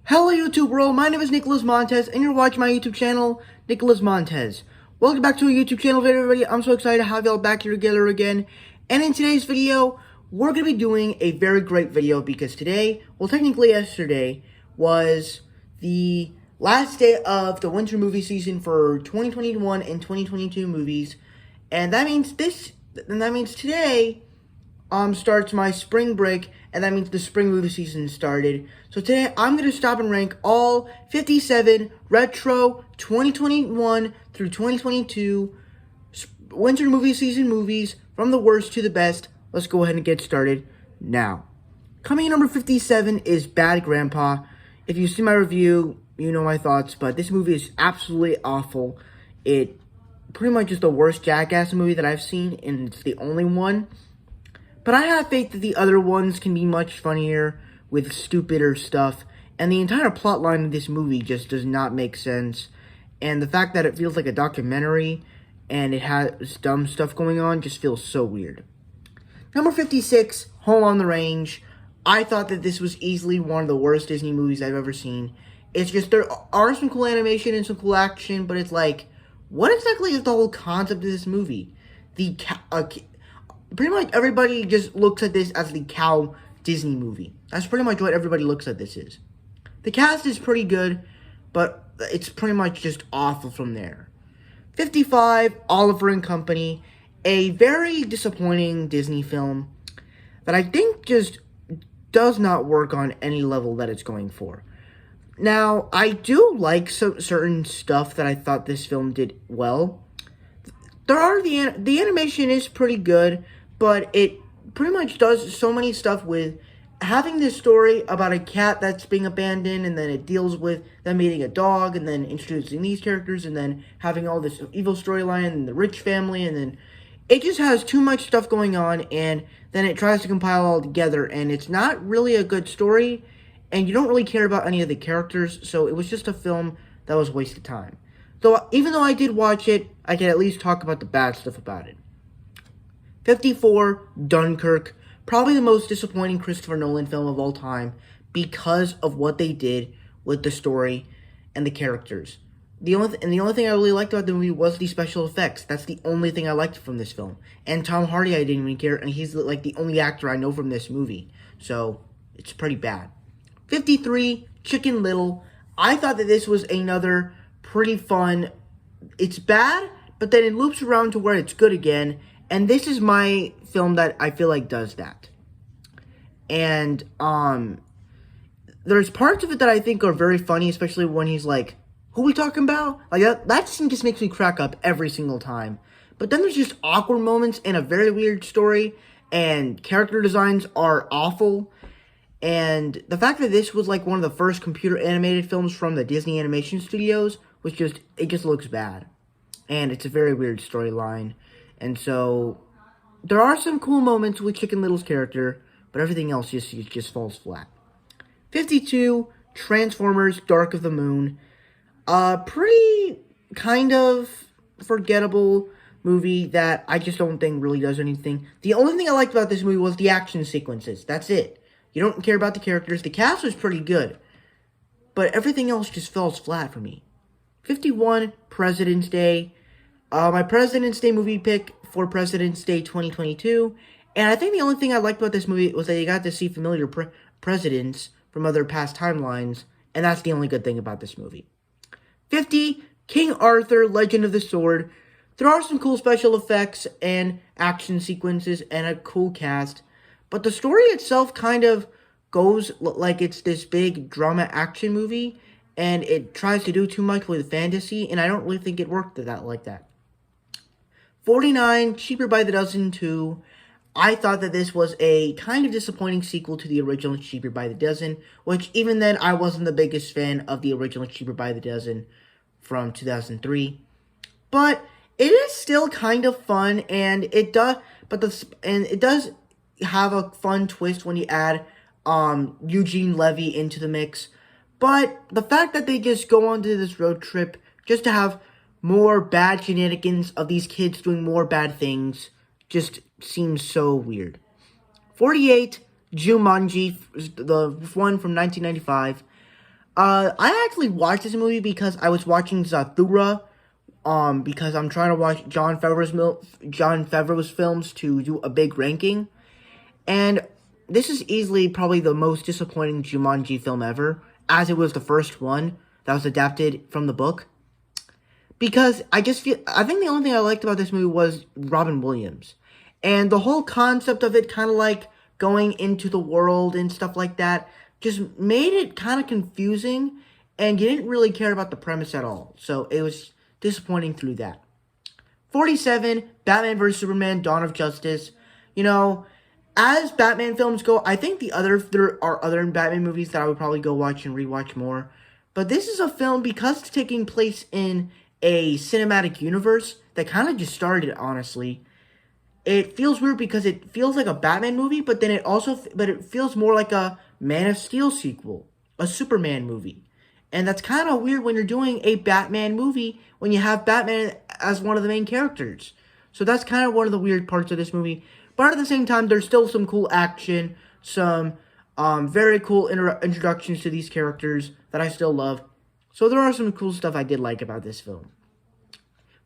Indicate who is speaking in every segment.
Speaker 1: Hello YouTube world, my name is Nicholas Montez, and you're watching my YouTube channel, Nicholas Montez. Welcome back to a YouTube channel video, everybody. I'm so excited to have y'all back here together again. And in today's video, we're going to be doing a very great video because today, well technically yesterday, was the last day of the winter movie season for 2021 and 2022 movies. And that means today starts my spring break, and that means the spring movie season started. So today, I'm going to stop and rank all 57 retro 2021 through 2022 winter movie season movies from the worst to the best. Let's go ahead and get started now. Coming in number 57 is Bad Grandpa. If you see my review, you know my thoughts, but this movie is absolutely awful. It pretty much is the worst Jackass movie that I've seen, and it's the only one. But I have faith that the other ones can be much funnier with stupider stuff. And the entire plot line of this movie just does not make sense. And the fact that it feels like a documentary and it has dumb stuff going on just feels so weird. Number 56, Home on the Range. I thought that this was easily one of the worst Disney movies I've ever seen. It's just, there are some cool animation and some cool action, but it's like, what exactly is the whole concept of this movie? Pretty much everybody just looks at this as the cow Disney movie. That's pretty much what everybody looks at this as. The cast is pretty good, but it's pretty much just awful from there. 55, Oliver and Company. A very disappointing Disney film that I think just does not work on any level that it's going for. Now, I do like certain stuff that I thought this film did well. The animation is pretty good, but it pretty much does so many stuff with having this story about a cat that's being abandoned, and then it deals with them meeting a dog, and then introducing these characters, and then having all this evil storyline, and the rich family, and then it just has too much stuff going on, and then it tries to compile all together, and it's not really a good story, and you don't really care about any of the characters, so it was just a film that was a waste of time. So even though I did watch it, I can at least talk about the bad stuff about it. 54, Dunkirk. Probably the most disappointing Christopher Nolan film of all time because of what they did with the story and the characters. The only thing I really liked about the movie was the special effects. That's the only thing I liked from this film. And Tom Hardy, I didn't even care, and he's like the only actor I know from this movie. So, it's pretty bad. 53, Chicken Little. I thought that this was another pretty fun. It's bad, but then it loops around to where it's good again. And this is my film that I feel like does that. And there's parts of it that I think are very funny, especially when he's like, who are we talking about? Like that scene just makes me crack up every single time. But then there's just awkward moments and a very weird story, and character designs are awful. And the fact that this was like one of the first computer animated films from the Disney Animation Studios was it just looks bad. And it's a very weird storyline. And so, there are some cool moments with Chicken Little's character, but everything else just falls flat. 52, Transformers Dark of the Moon. Pretty kind of forgettable movie that I just don't think really does anything. The only thing I liked about this movie was the action sequences. That's it. You don't care about the characters. The cast was pretty good, but everything else just falls flat for me. 51, President's Day. My President's Day movie pick for President's Day 2022. And I think the only thing I liked about this movie was that you got to see familiar presidents from other past timelines. And that's the only good thing about this movie. 50, King Arthur, Legend of the Sword. There are some cool special effects and action sequences and a cool cast. But the story itself kind of goes like it's this big drama action movie. And it tries to do too much with fantasy. And I don't really think it worked like that. 49, Cheaper by the Dozen 2. I thought that this was a kind of disappointing sequel to the original Cheaper by the Dozen, which even then I wasn't the biggest fan of the original Cheaper by the Dozen from 2003. But it is still kind of fun, and it does have a fun twist when you add Eugene Levy into the mix. But the fact that they just go on to this road trip just to have more bad shenanigans of these kids doing more bad things just seems so weird. 48, Jumanji, the one from 1995. I actually watched this movie because I was watching Zathura, because I'm trying to watch John Favreau's films to do a big ranking, and this is easily probably the most disappointing Jumanji film ever, as it was the first one that was adapted from the book. Because I think the only thing I liked about this movie was Robin Williams. And the whole concept of it, kind of like going into the world and stuff like that, just made it kind of confusing, and you didn't really care about the premise at all. So it was disappointing through that. 47, Batman vs. Superman, Dawn of Justice. You know, as Batman films go, I think there are other Batman movies that I would probably go watch and rewatch more. But this is a film, because it's taking place in a cinematic universe that kind of just started, honestly. It feels weird because it feels like a Batman movie, but then it feels more like a Man of Steel sequel, a Superman movie. And that's kind of weird when you're doing a Batman movie when you have Batman as one of the main characters. So that's kind of one of the weird parts of this movie. But at the same time, there's still some cool action, some very cool introductions to these characters that I still love. So there are some cool stuff I did like about this film.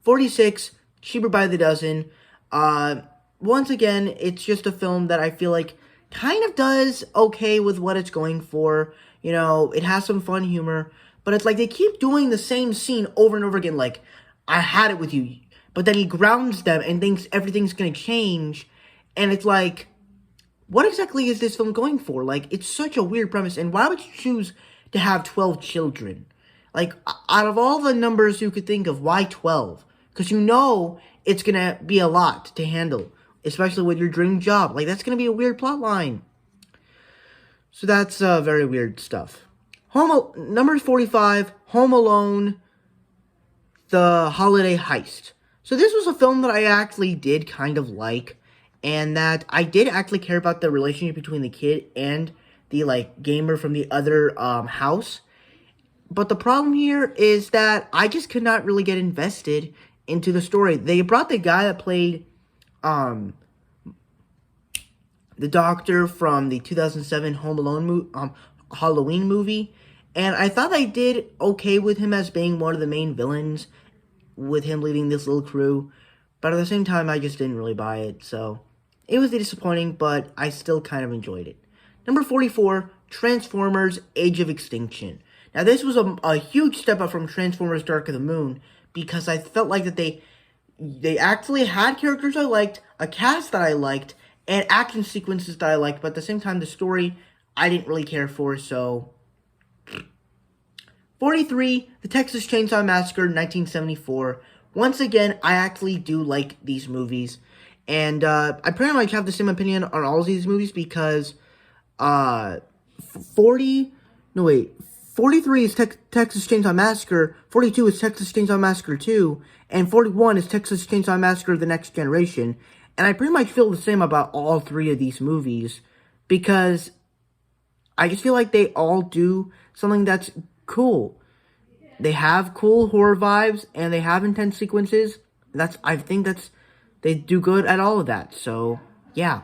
Speaker 1: 46, Cheaper by the Dozen. Once again, it's just a film that I feel like kind of does okay with what it's going for. You know, it has some fun humor, but it's like they keep doing the same scene over and over again, like, I had it with you. But then he grounds them and thinks everything's going to change. And it's like, what exactly is this film going for? Like, it's such a weird premise. And why would you choose to have 12 children? Like, out of all the numbers you could think of, why 12? Because you know it's going to be a lot to handle, especially with your dream job. Like, that's going to be a weird plot line. So that's very weird stuff. Number 45, Home Alone, The Holiday Heist. So this was a film that I actually did kind of like, and that I did actually care about the relationship between the kid and the, like, gamer from the other house. But the problem here is that I just could not really get invested into the story. They brought the guy that played the doctor from the 2007 Home Alone Halloween movie, and I thought I did okay with him as being one of the main villains, with him leading this little crew, but at the same time, I just didn't really buy it, so it was disappointing, but I still kind of enjoyed it. Number 44, Transformers Age of Extinction. Now, this was a huge step up from Transformers Dark of the Moon, because I felt like that they actually had characters I liked, a cast that I liked, and action sequences that I liked, but at the same time, the story I didn't really care for, so... 43, The Texas Chainsaw Massacre, 1974. Once again, I actually do like these movies, and I pretty much have the same opinion on all of these movies, because 43 is Texas Chainsaw Massacre, 42 is Texas Chainsaw Massacre 2, and 41 is Texas Chainsaw Massacre The Next Generation. And I pretty much feel the same about all three of these movies, because I just feel like they all do something that's cool. They have cool horror vibes, and they have intense sequences. They do good at all of that, so, yeah.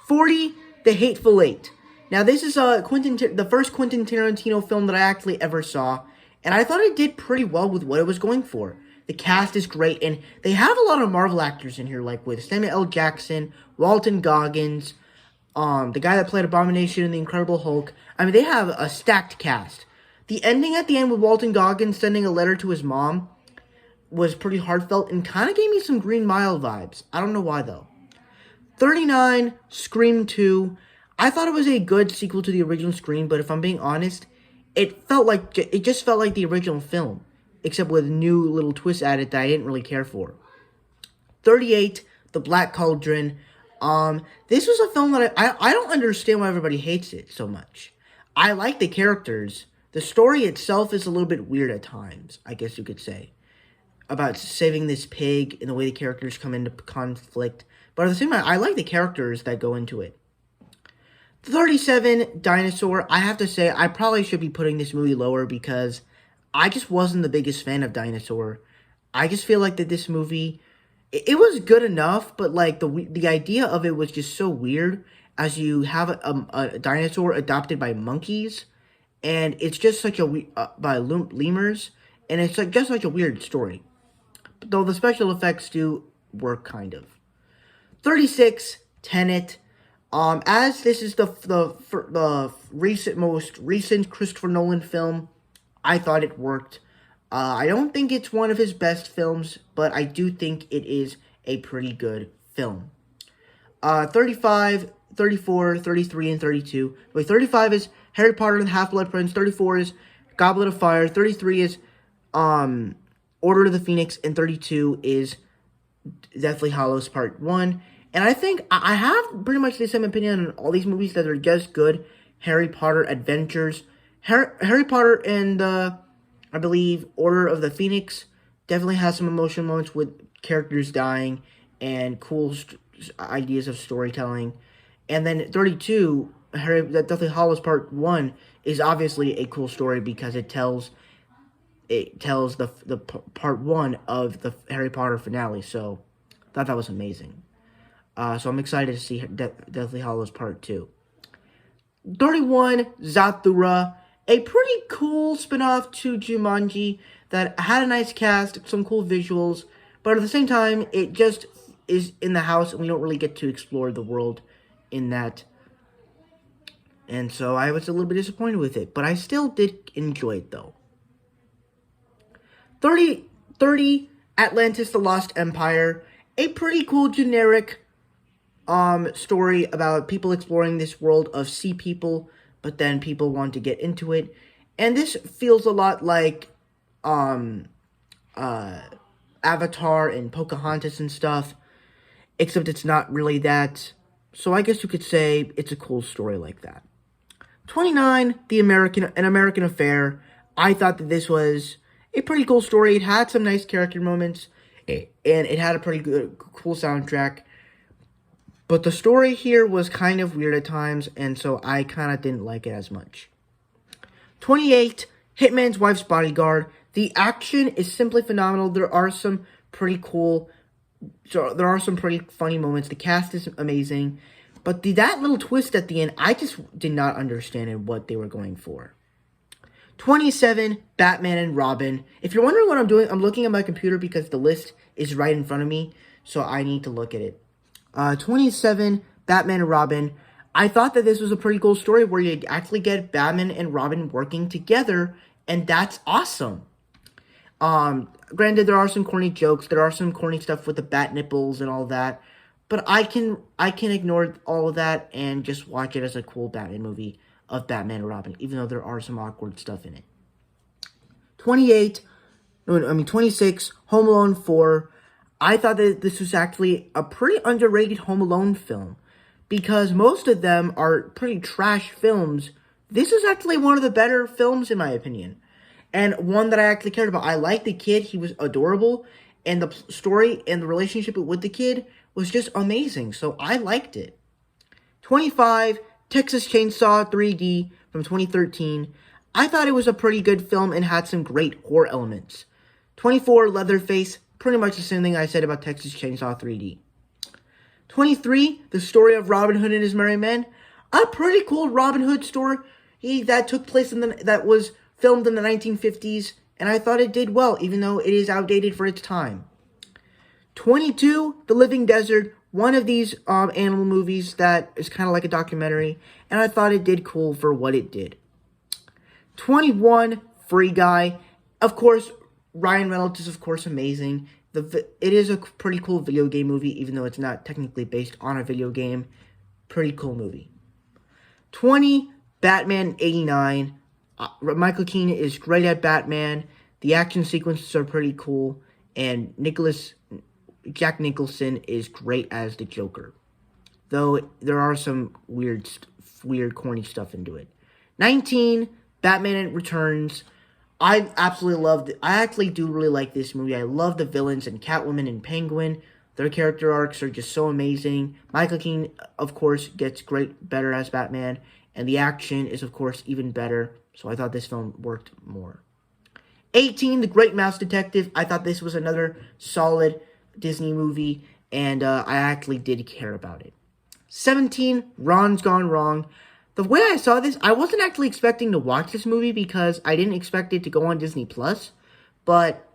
Speaker 1: 40, The Hateful Eight. Now, this is the first Quentin Tarantino film that I actually ever saw, and I thought it did pretty well with what it was going for. The cast is great, and they have a lot of Marvel actors in here, like with Samuel L. Jackson, Walton Goggins, the guy that played Abomination in The Incredible Hulk. I mean, they have a stacked cast. The ending at the end with Walton Goggins sending a letter to his mom was pretty heartfelt and kind of gave me some Green Mile vibes. I don't know why, though. 39, Scream 2. I thought it was a good sequel to the original Scream, but if I'm being honest, it just felt like the original film, except with new little twists added that I didn't really care for. 38, The Black Cauldron. This was a film that I don't understand why everybody hates it so much. I like the characters. The story itself is a little bit weird at times, I guess you could say, about saving this pig and the way the characters come into conflict. But at the same time, I like the characters that go into it. 37, Dinosaur. I have to say, I probably should be putting this movie lower because I just wasn't the biggest fan of Dinosaur. I just feel like that this movie, it was good enough, but like the idea of it was just so weird, as you have a dinosaur adopted by monkeys, and it's just such a by Lemurs, and it's like just such a weird story. Though the special effects do work kind of. 36, Tenet. As this is the most recent Christopher Nolan film, I thought it worked. I don't think it's one of his best films, but I do think it is a pretty good film. 35, 34, 33, and 32. Wait, 35 is Harry Potter and the Half-Blood Prince. 34 is Goblet of Fire. 33 is Order of the Phoenix. And 32 is Deathly Hallows Part 1. And I think I have pretty much the same opinion on all these movies, that are just good Harry Potter adventures. Harry Potter and, I believe, Order of the Phoenix definitely has some emotional moments with characters dying and cool ideas of storytelling. And then 32, Deathly Hallows Part 1, is obviously a cool story because it tells the part 1 of the Harry Potter finale. So I thought that was amazing. So I'm excited to see Deathly Hallows Part 2. 31, Zathura. A pretty cool spin-off to Jumanji that had a nice cast, some cool visuals, but at the same time, it just is in the house, and we don't really get to explore the world in that. And so I was a little bit disappointed with it, but I still did enjoy it, though. 30, Atlantis, the Lost Empire. A pretty cool generic story about people exploring this world of sea people, but then people want to get into it. And this feels a lot like Avatar and Pocahontas and stuff, except it's not really that. So I guess you could say it's a cool story like that. 29, An American Affair. I thought that this was a pretty cool story. It had some nice character moments, and it had a pretty cool soundtrack. But the story here was kind of weird at times, and so I kind of didn't like it as much. 28, Hitman's Wife's Bodyguard. The action is simply phenomenal. There are some pretty funny moments. The cast is amazing. But that little twist at the end, I just did not understand what they were going for. 27, Batman and Robin. If you're wondering what I'm doing, I'm looking at my computer because the list is right in front of me, so I need to look at it. 27, Batman and Robin. I thought that this was a pretty cool story where you actually get Batman and Robin working together, and that's awesome. Granted, there are some corny jokes, there are some corny stuff with the bat nipples and all that, but I can ignore all of that and just watch it as a cool Batman movie of Batman and Robin, even though there are some awkward stuff in it. 26, Home Alone 4. I thought that this was actually a pretty underrated Home Alone film, because most of them are pretty trash films. This is actually one of the better films, in my opinion, and one that I actually cared about. I liked the kid. He was adorable, and the story and the relationship with the kid was just amazing, so I liked it. 25, Texas Chainsaw 3D from 2013. I thought it was a pretty good film and had some great horror elements. 24, Leatherface. Pretty much the same thing I said about Texas Chainsaw 3D. 23, The Story of Robin Hood and His Merry Men. A pretty cool Robin Hood story that took place that was filmed in the 1950s, and I thought it did well, even though it is outdated for its time. 22, The Living Desert. One of these animal movies that is kind of like a documentary, and I thought it did cool for what it did. 21, Free Guy. Of course, Ryan Reynolds is, of course, amazing. It is a pretty cool video game movie, even though it's not technically based on a video game. Pretty cool movie. 20, Batman 89. Michael Keaton is great at Batman. The action sequences are pretty cool. And Jack Nicholson is great as the Joker. Though there are some weird, corny stuff into it. 19, Batman Returns. I absolutely loved it. I actually do really like this movie. I love the villains and Catwoman and Penguin. Their character arcs are just so amazing. Michael Keaton, of course, gets better as Batman. And the action is, of course, even better. So I thought this film worked more. 18, The Great Mouse Detective. I thought this was another solid Disney movie. And I actually did care about it. 17, Ron's Gone Wrong. The way I saw this, I wasn't actually expecting to watch this movie because I didn't expect it to go on Disney Plus, but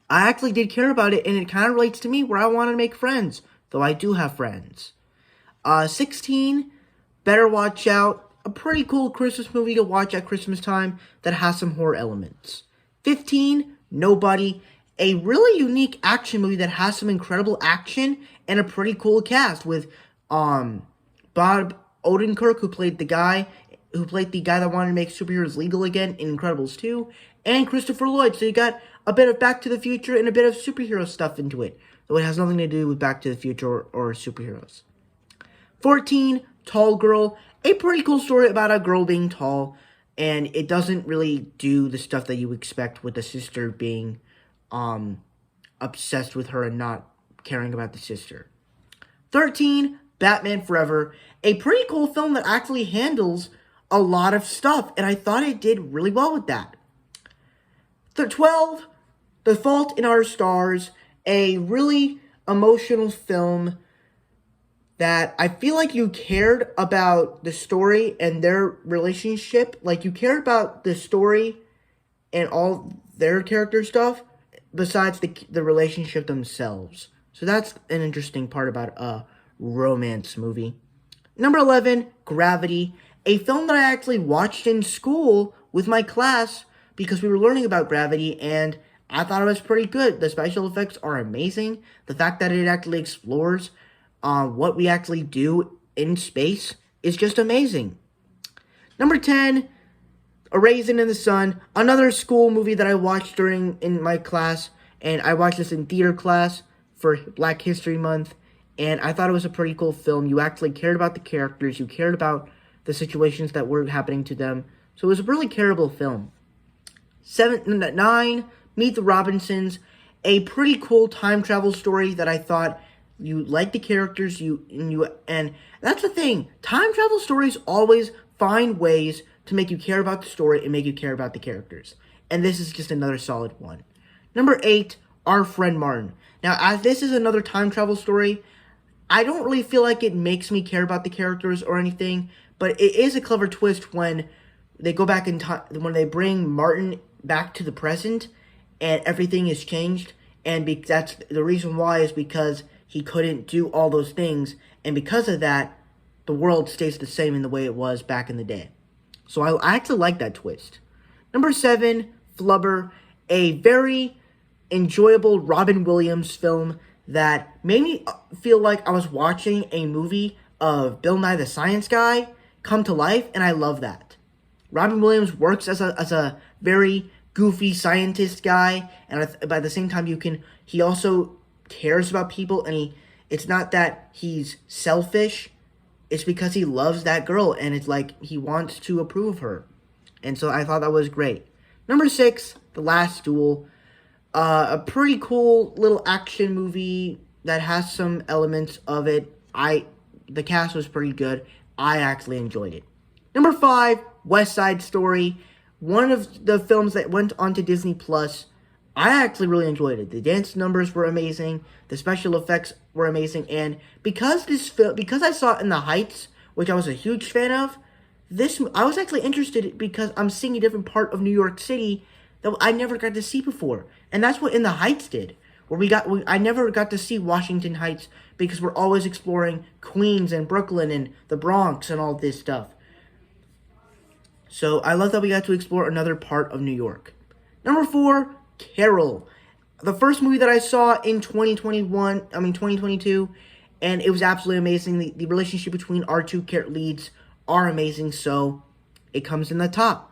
Speaker 1: I actually did care about it, and it kind of relates to me where I want to make friends, though I do have friends. 16, Better Watch Out, a pretty cool Christmas movie to watch at Christmas time that has some horror elements. 15, Nobody, a really unique action movie that has some incredible action and a pretty cool cast with Bob Odenkirk, who played the guy that wanted to make superheroes legal again in Incredibles 2, and Christopher Lloyd. So you got a bit of Back to the Future and a bit of superhero stuff into it, though it has nothing to do with Back to the Future or superheroes. 14, Tall Girl, a pretty cool story about a girl being tall, and it doesn't really do the stuff that you expect with the sister being obsessed with her and not caring about the sister. 13, Batman Forever, a pretty cool film that actually handles a lot of stuff, and I thought it did really well with that. 12, The Fault in Our Stars, a really emotional film that I feel like you cared about the story and their relationship. Like, you cared about the story and all their character stuff besides the relationship themselves. So that's an interesting part about a romance movie. Number 11, Gravity, a film that I actually watched in school with my class because we were learning about gravity, and I thought it was pretty good. The special effects are amazing. The fact that it actually explores what we actually do in space is just amazing. Number 10, A Raisin in the Sun, another school movie that I watched in my class, and I watched this in theater class for Black History Month, and I thought it was a pretty cool film. You actually cared about the characters, you cared about the situations that were happening to them, so it was a really careable film. 9, Meet the Robinsons, a pretty cool time travel story that I thought you like the characters, and that's the thing. Time travel stories always find ways to make you care about the story and make you care about the characters. And this is just another solid one. Number 8, Our Friend Martin. Now, as this is another time travel story, I don't really feel like it makes me care about the characters or anything, but it is a clever twist when they go back in time, when they bring Martin back to the present, and everything is changed, and that's the reason why is because he couldn't do all those things, and because of that, the world stays the same in the way it was back in the day. So I actually like that twist. Number 7, Flubber, a very enjoyable Robin Williams film that made me feel like I was watching a movie of Bill Nye the Science Guy come to life, and I love that. Robin Williams works as a very goofy scientist guy, and by the same time he also cares about people, and it's not that he's selfish, it's because he loves that girl, and it's like he wants to approve of her. And so I thought that was great. Number 6, The Last Duel, a pretty cool little action movie that has some elements of it. The cast was pretty good. I actually enjoyed it. Number 5, West Side Story, one of the films that went onto Disney Plus. I actually really enjoyed it. The dance numbers were amazing. The special effects were amazing. And because I saw it in the Heights, which I was a huge fan of, I was actually interested because I'm seeing a different part of New York City that I never got to see before. And that's what In the Heights did. I never got to see Washington Heights because we're always exploring Queens and Brooklyn and the Bronx and all this stuff. So I love that we got to explore another part of New York. Number 4, Carol. The first movie that I saw in 2022, and it was absolutely amazing. The relationship between our two leads are amazing, so it comes in the top.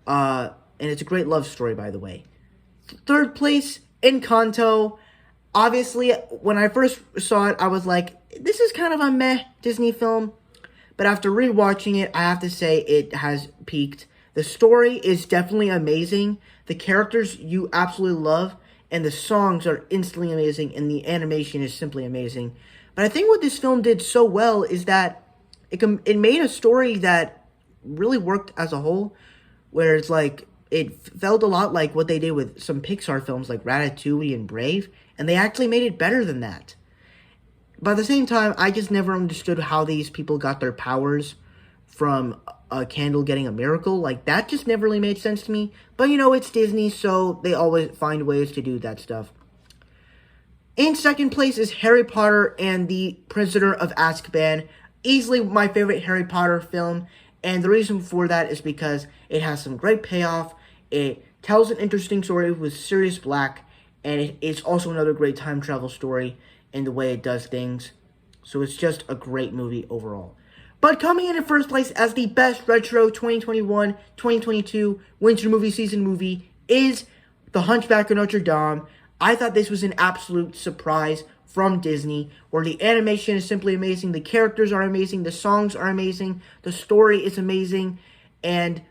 Speaker 1: And it's a great love story, by the way. Third place, Encanto. Obviously, when I first saw it, I was like, this is kind of a meh Disney film. But after rewatching it, I have to say it has peaked. The story is definitely amazing. The characters you absolutely love. And the songs are instantly amazing. And the animation is simply amazing. But I think what this film did so well is that it made a story that really worked as a whole. Where it's like, it felt a lot like what they did with some Pixar films like Ratatouille and Brave. And they actually made it better than that. But at the same time, I just never understood how these people got their powers from a candle getting a miracle. Like, that just never really made sense to me. But, you know, it's Disney, so they always find ways to do that stuff. In second place is Harry Potter and the Prisoner of Azkaban. Easily my favorite Harry Potter film. And the reason for that is because it has some great payoff. It tells an interesting story with Sirius Black. And it's also another great time travel story in the way it does things. So it's just a great movie overall. But coming in first place as the best retro 2021-2022 winter movie season movie is The Hunchback of Notre Dame. I thought this was an absolute surprise from Disney, where the animation is simply amazing, the characters are amazing, the songs are amazing, the story is amazing, and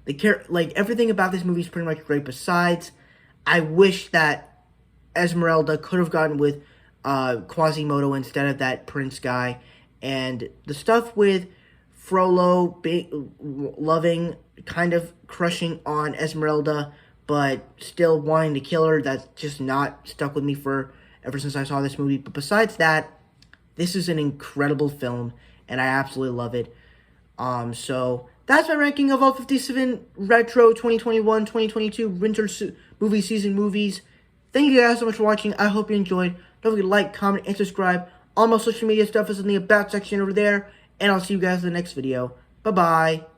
Speaker 1: everything about this movie is pretty much great. Besides, I wish that Esmeralda could have gotten with Quasimodo instead of that prince guy. And the stuff with Frollo loving, kind of crushing on Esmeralda, but still wanting to kill her, that's just not stuck with me ever since I saw this movie. But besides that, this is an incredible film, and I absolutely love it. So that's my ranking of all 57 retro 2021-2022 winter movie season movies. Thank you guys so much for watching. I hope you enjoyed. Don't forget to like, comment, and subscribe. All my social media stuff is in the About section over there. And I'll see you guys in the next video. Bye-bye.